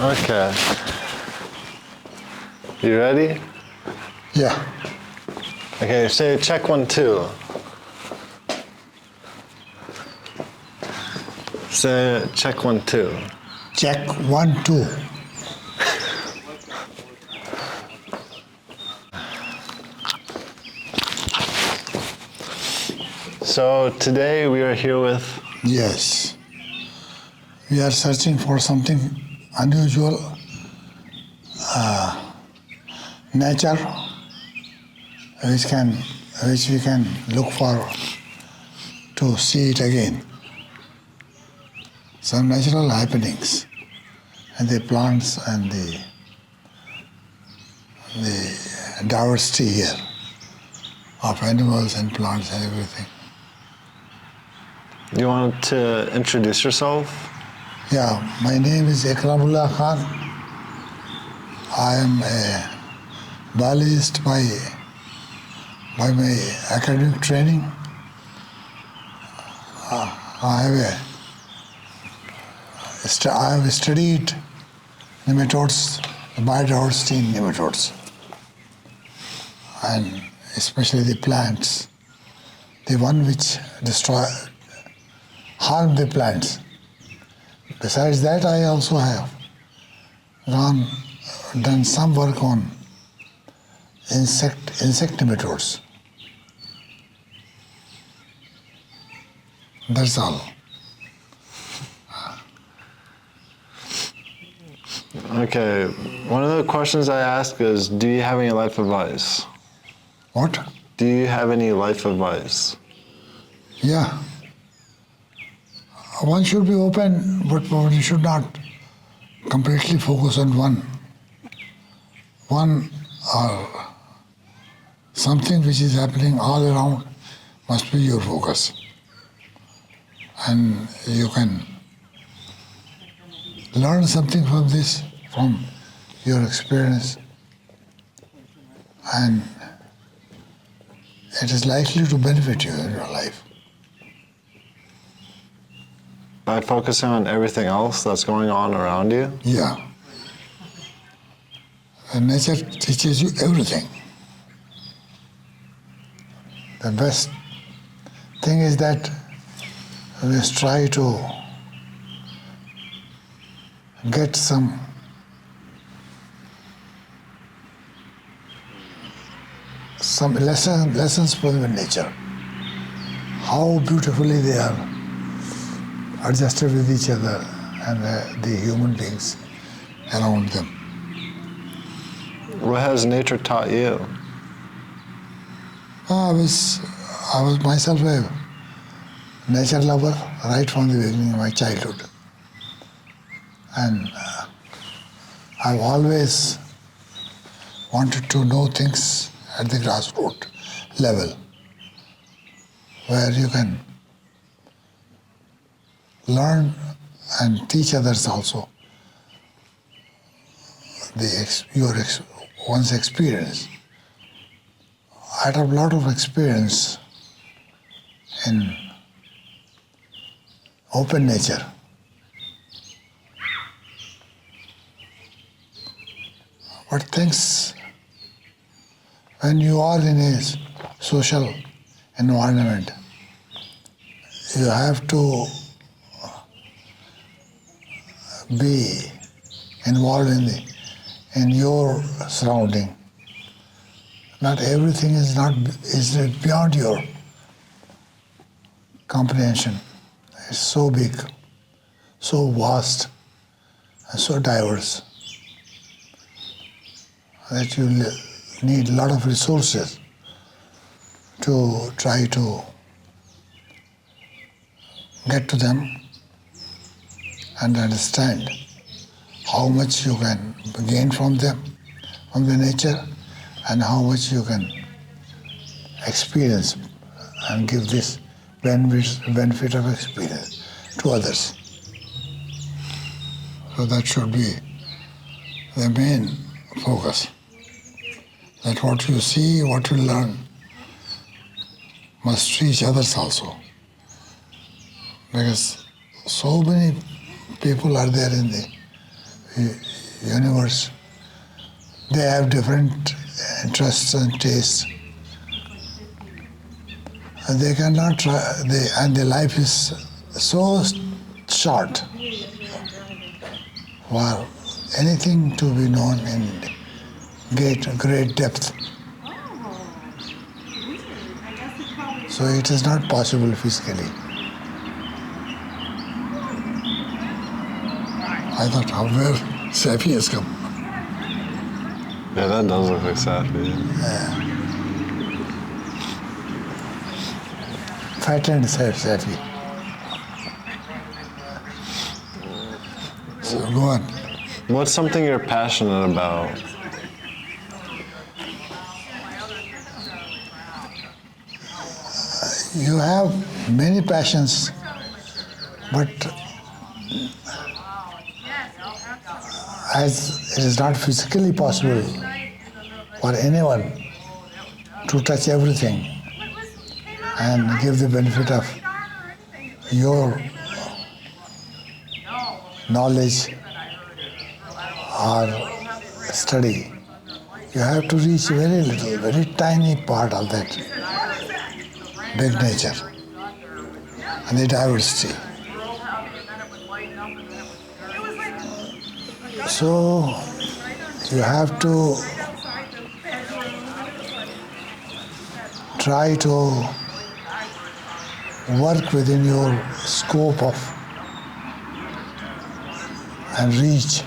Okay. You ready? Yeah. Okay, say check 1, 2. Say check 1, 2. Check 1, 2. So today we are here with... Yes. We are searching for something unusual, nature, which we can look for to see it again. Some natural happenings, and the plants and the diversity here of animals and plants and everything. You want to introduce yourself? Yeah, my name is Ikramullah Khan. I am a biologist by my academic training. I have studied nematodes, biodiversity in nematodes, and especially the plants, the one which harm the plants. Besides that, I also have done some work on insect nematodes. That's all. Okay, one of the questions I ask is, do you have any life advice? What? Do you have any life advice? Yeah. One should be open, but one should not completely focus on one or something which is happening all around must be your focus. And you can learn something from this, from your experience, and it is likely to benefit you in your life. By focusing on everything else that's going on around you? Yeah. And nature teaches you everything. The best thing is that we must try to get some lessons from nature. How beautifully they are adjusted with each other and the human beings around them. What has nature taught you? I was myself a nature lover right from the beginning of my childhood. And I've always wanted to know things at the grassroots level, where you can learn and teach others also one's experience. I had a lot of experience in open nature. But things, when you are in a social environment, you have to be involved in your surrounding. Not everything is beyond your comprehension. It's so big, so vast, and so diverse that you need a lot of resources to try to get to them and understand how much you can gain from them, from the nature, and how much you can experience and give this benefit of experience to others. So that should be the main focus. That what you see, what you learn, must reach others also. Because so many people are there in universe. They have different interests and tastes. And they cannot try, and their life is so short for anything to be known in great depth. So it is not possible physically. I thought, how where Safi has come. Yeah, that does look like Safi. Fat and Safi. So go on. What's something you're passionate about? You have many passions, but as it is not physically possible for anyone to touch everything and give the benefit of your knowledge or study, you have to reach very little, very tiny part of that big nature and the diversity. So you have to try to work within your scope of and reach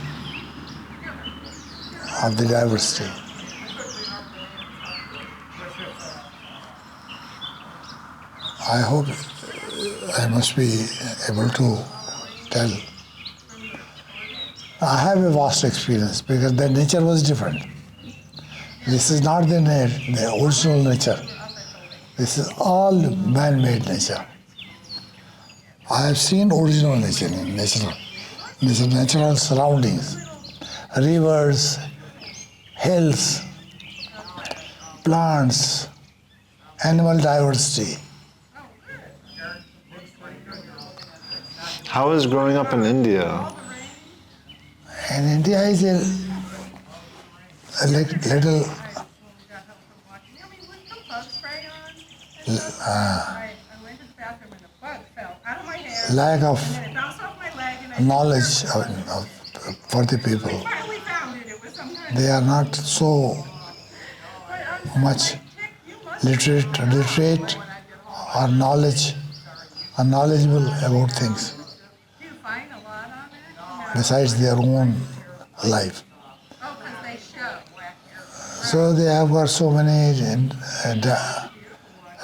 of the diversity. I hope I must be able to tell. I have a vast experience because the nature was different. This is not the original nature. This is all man-made nature. I have seen original nature in natural surroundings, rivers, hills, plants, animal diversity. How is growing up in India? And India is a little lack of knowledge for the people. They are not so much literate or knowledgeable about things besides their own life. So they have got so many,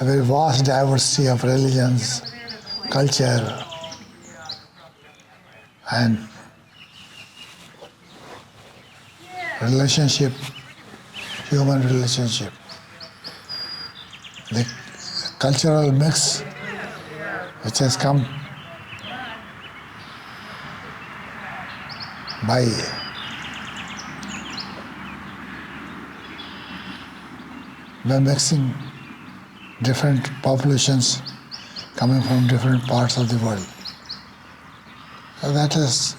a very vast diversity of religions, culture, and relationship, human relationship. The cultural mix which has come by mixing different populations coming from different parts of the world. That has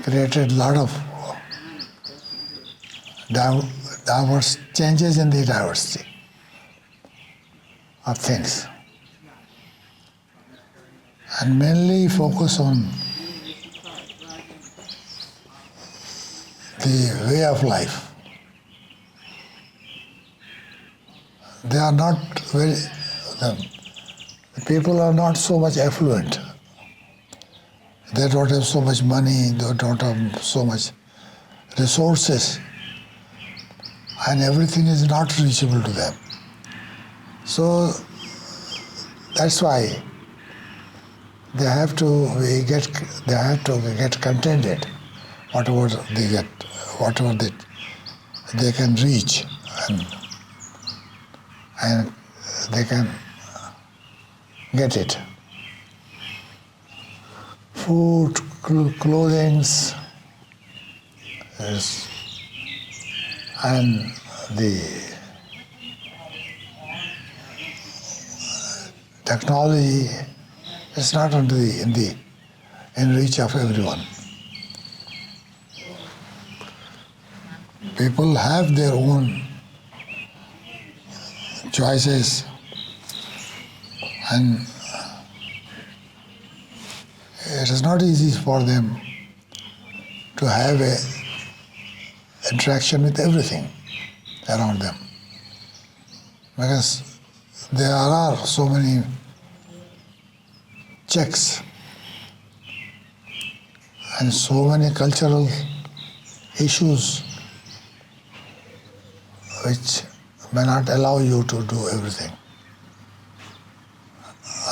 created a lot of diverse changes in the diversity of things. And mainly focus on the way of life. They are not the people are not so much affluent. They don't have so much money, they don't have so much resources, and everything is not reachable to them. So that's why they have to get contented, whatever they get, whatever they can reach, and they can get it. Food, clothing, and the technology is not in in reach of everyone. People have their own choices, and it is not easy for them to have a interaction with everything around them, because there are so many checks and so many cultural issues which may not allow you to do everything.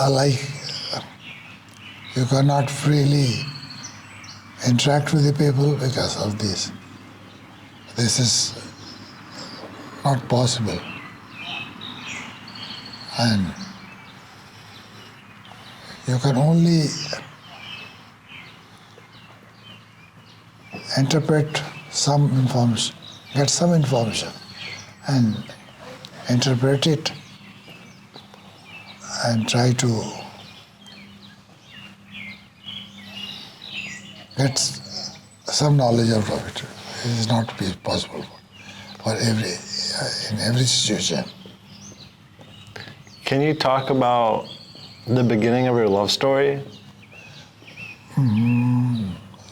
Like you cannot freely interact with the people because of this. This is not possible. And you can only interpret some information, get some information, and interpret it and try to get some knowledge out of it. It is not possible for in every situation. Can you talk about the beginning of your love story?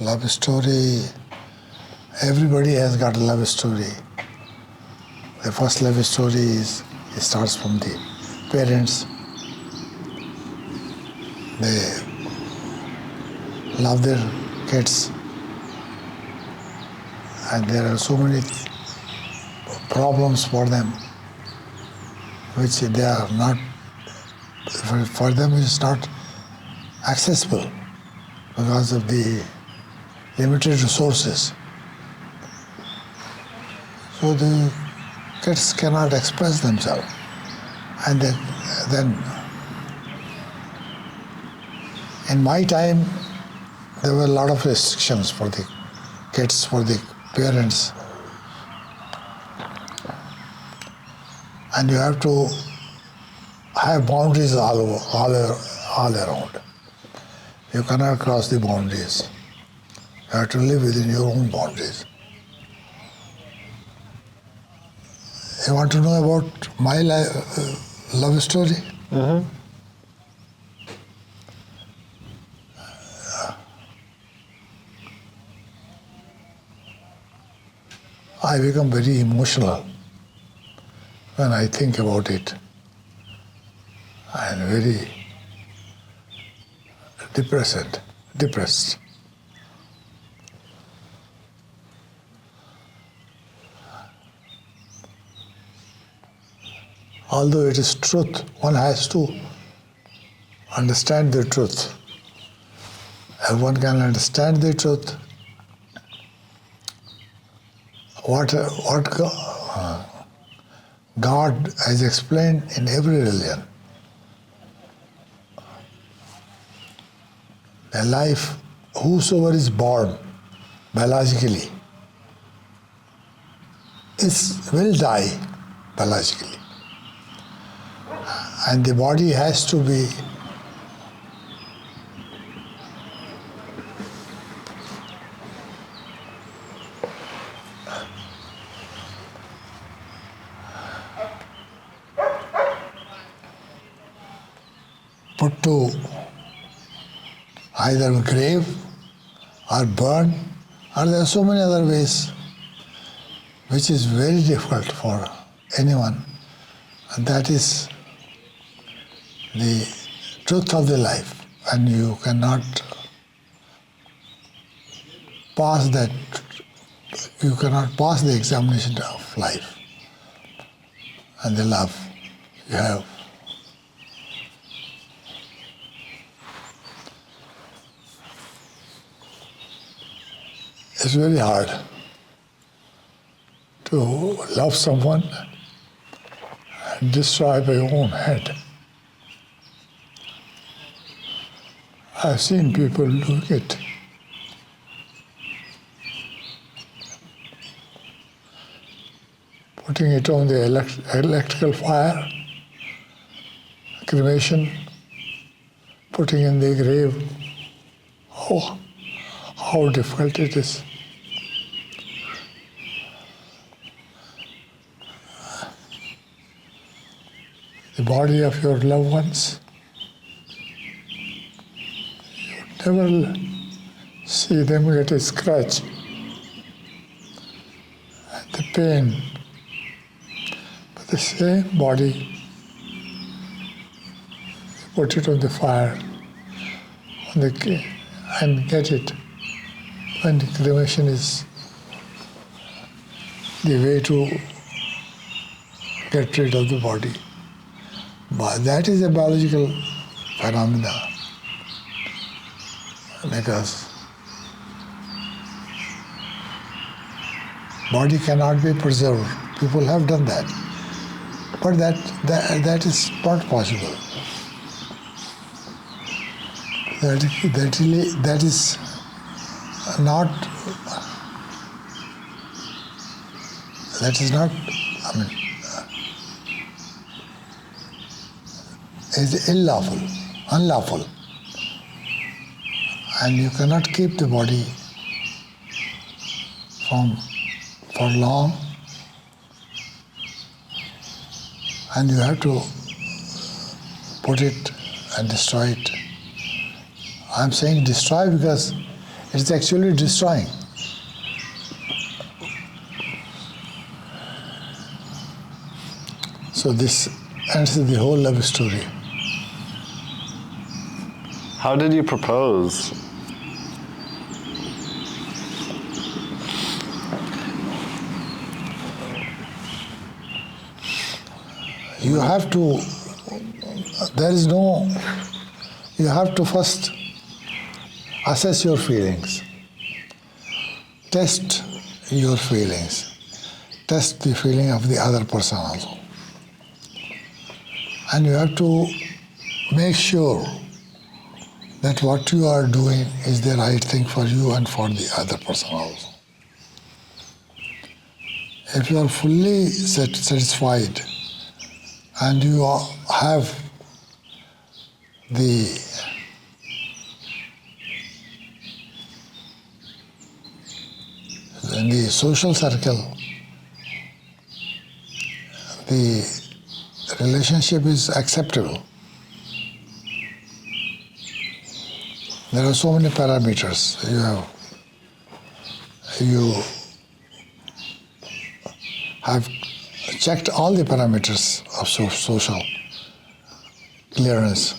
Love story, everybody has got a love story. The first love story it starts from the parents. They love their kids, and there are so many problems for them which they are not, for them it's not accessible because of the limited resources. So the kids cannot express themselves, and then in my time there were a lot of restrictions for the kids, for the parents, and you have to have boundaries all around. You cannot cross the boundaries. You have to live within your own boundaries. You want to know about my love story? Mm-hmm. I become very emotional when I think about it. I am very depressed. Although it is truth, one has to understand the truth. Everyone can understand the truth. What God has explained in every religion. A life, whosoever is born biologically will die biologically. And the body has to be put to either grave or burn, or there are so many other ways which is very difficult for anyone, and that is the truth of the life, and you cannot pass that, you cannot pass the examination of life and the love you have. It's very hard to love someone and destroy by your own hand. I've seen people doing it. Putting it on the electrical fire, cremation, putting in the grave, how difficult it is. The body of your loved ones, you never see them get a scratch. And the pain, but the same body, put it on the fire, and get it. And the cremation is the way to get rid of the body. But that is a biological phenomena, because body cannot be preserved. People have done that, but that is not possible. That is not. I mean, is unlawful, and you cannot keep the body for long, and you have to put it and destroy it. I'm saying destroy because it's actually destroying. So this ends the whole love story. How did you propose? You have to, you have to first assess your feelings, test your feelings, test the feeling of the other person also. And you have to make sure that what you are doing is the right thing for you and for the other person also. If you are fully satisfied and you have in the social circle, the relationship is acceptable. There are so many parameters. You have checked all the parameters of social clearance.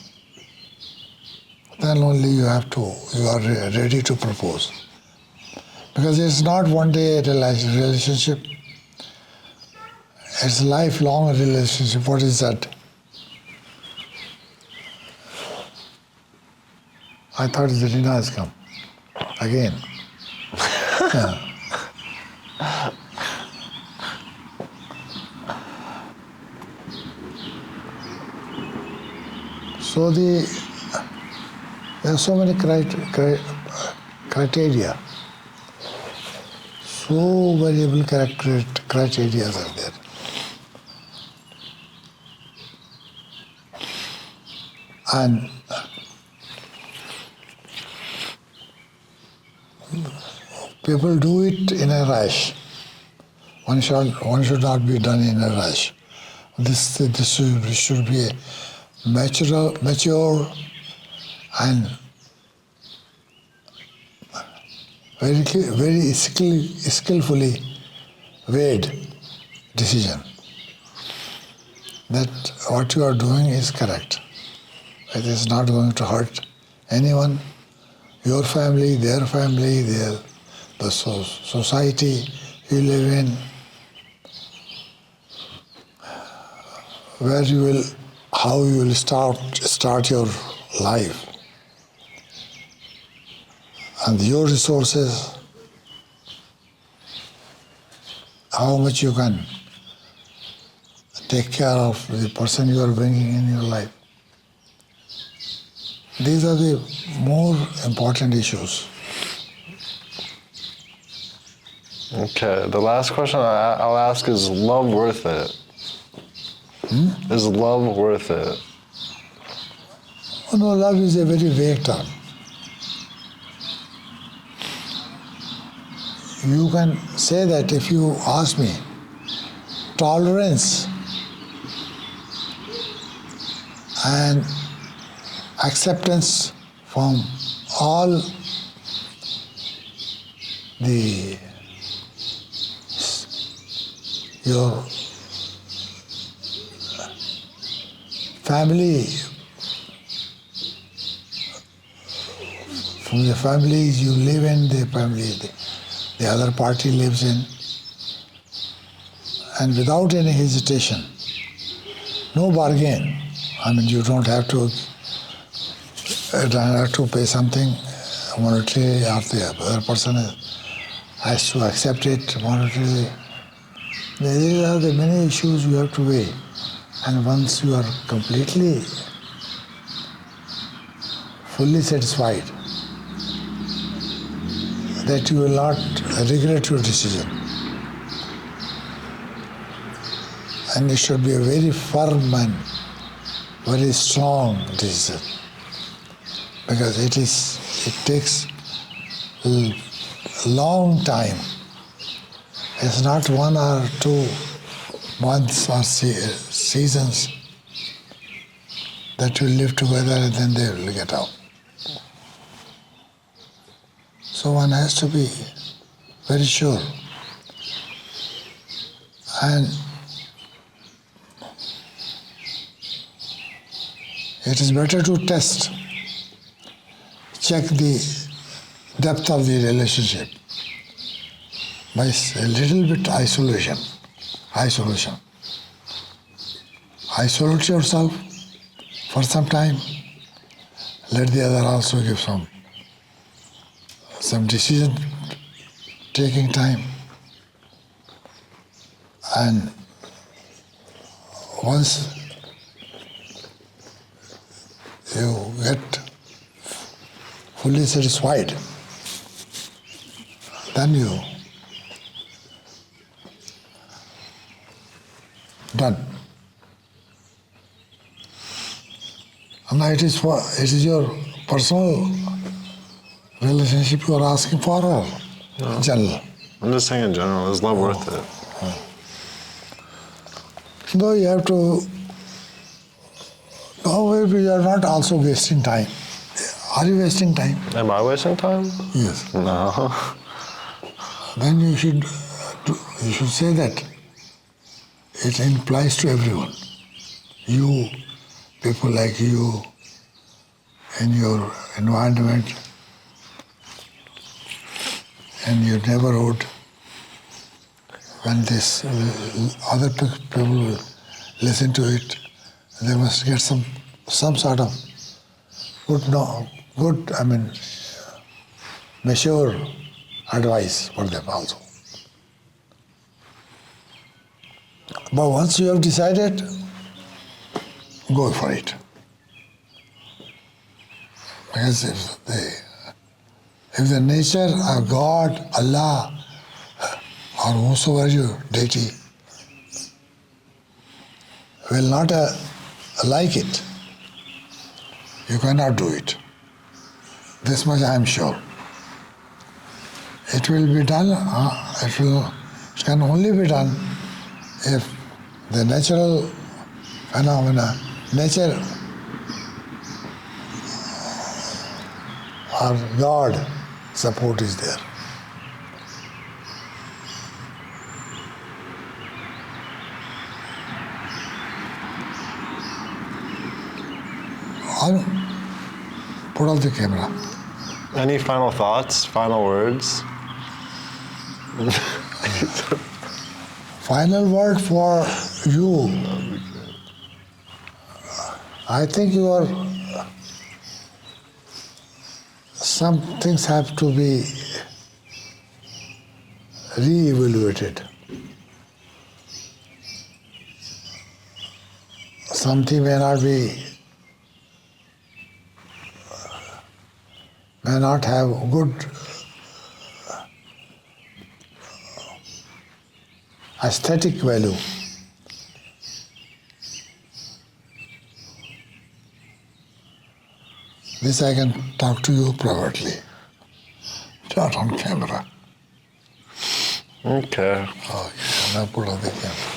Then only you are ready to propose. Because it's not one day relationship. It's a lifelong relationship. What is that? I thought the Rina has come. Again. Yeah. So there are so many criteria. So variable criteria are there. And people do it in a rush. One should not be done in a rush. This should be mature and very skillfully weighed decision that what you are doing is correct. It is not going to hurt anyone, your family, their family, the society you live in, how you will start your life, and your resources, how much you can take care of the person you are bringing in your life. These are the more important issues. Okay, the last question I'll ask is love worth it? Is love worth it? Oh, no, love is a very vague term. you can say that if you ask me, tolerance and acceptance from all your family, from the families you live in, the family the other party lives in, and without any hesitation, no bargain. I mean, you don't have to pay something monetarily, or the other person has to accept it monetarily. There are the many issues you have to weigh, and once you are completely, fully satisfied, that you will not regret your decision. And it should be a very firm and very strong decision, because it takes a long time. It's not 1 or 2 months or seasons that you live together and then they will get out. So one has to be very sure. And it is better to check the depth of the relationship by a little bit isolation. Isolate yourself for some time. Let the other also give some decision taking time. And once you get fully satisfied, then you done. And now it is your personal relationship you are asking for, or general? I'm just saying in general, is love worth it? No, you have to. No, you are not also wasting time. Are you wasting time? Am I wasting time? Yes. No. Then you should say that it implies to everyone. You, people like you, in your environment, in your neighborhood, when this other people will listen to it, they must get some sort of good, mature advice for them also. But once you have decided, go for it. Because if the nature of God, Allah, or whosoever your deity will not like it, you cannot do it. This much I am sure. It will be done, it can only be done if the natural phenomena, nature or God support is there. Or put off the camera. Any final thoughts, final words? Final word for you. I think some things have to be re-evaluated. Something may not have good aesthetic value. This I can talk to you privately, not on camera. Okay. Oh, yeah, no pull of the camera.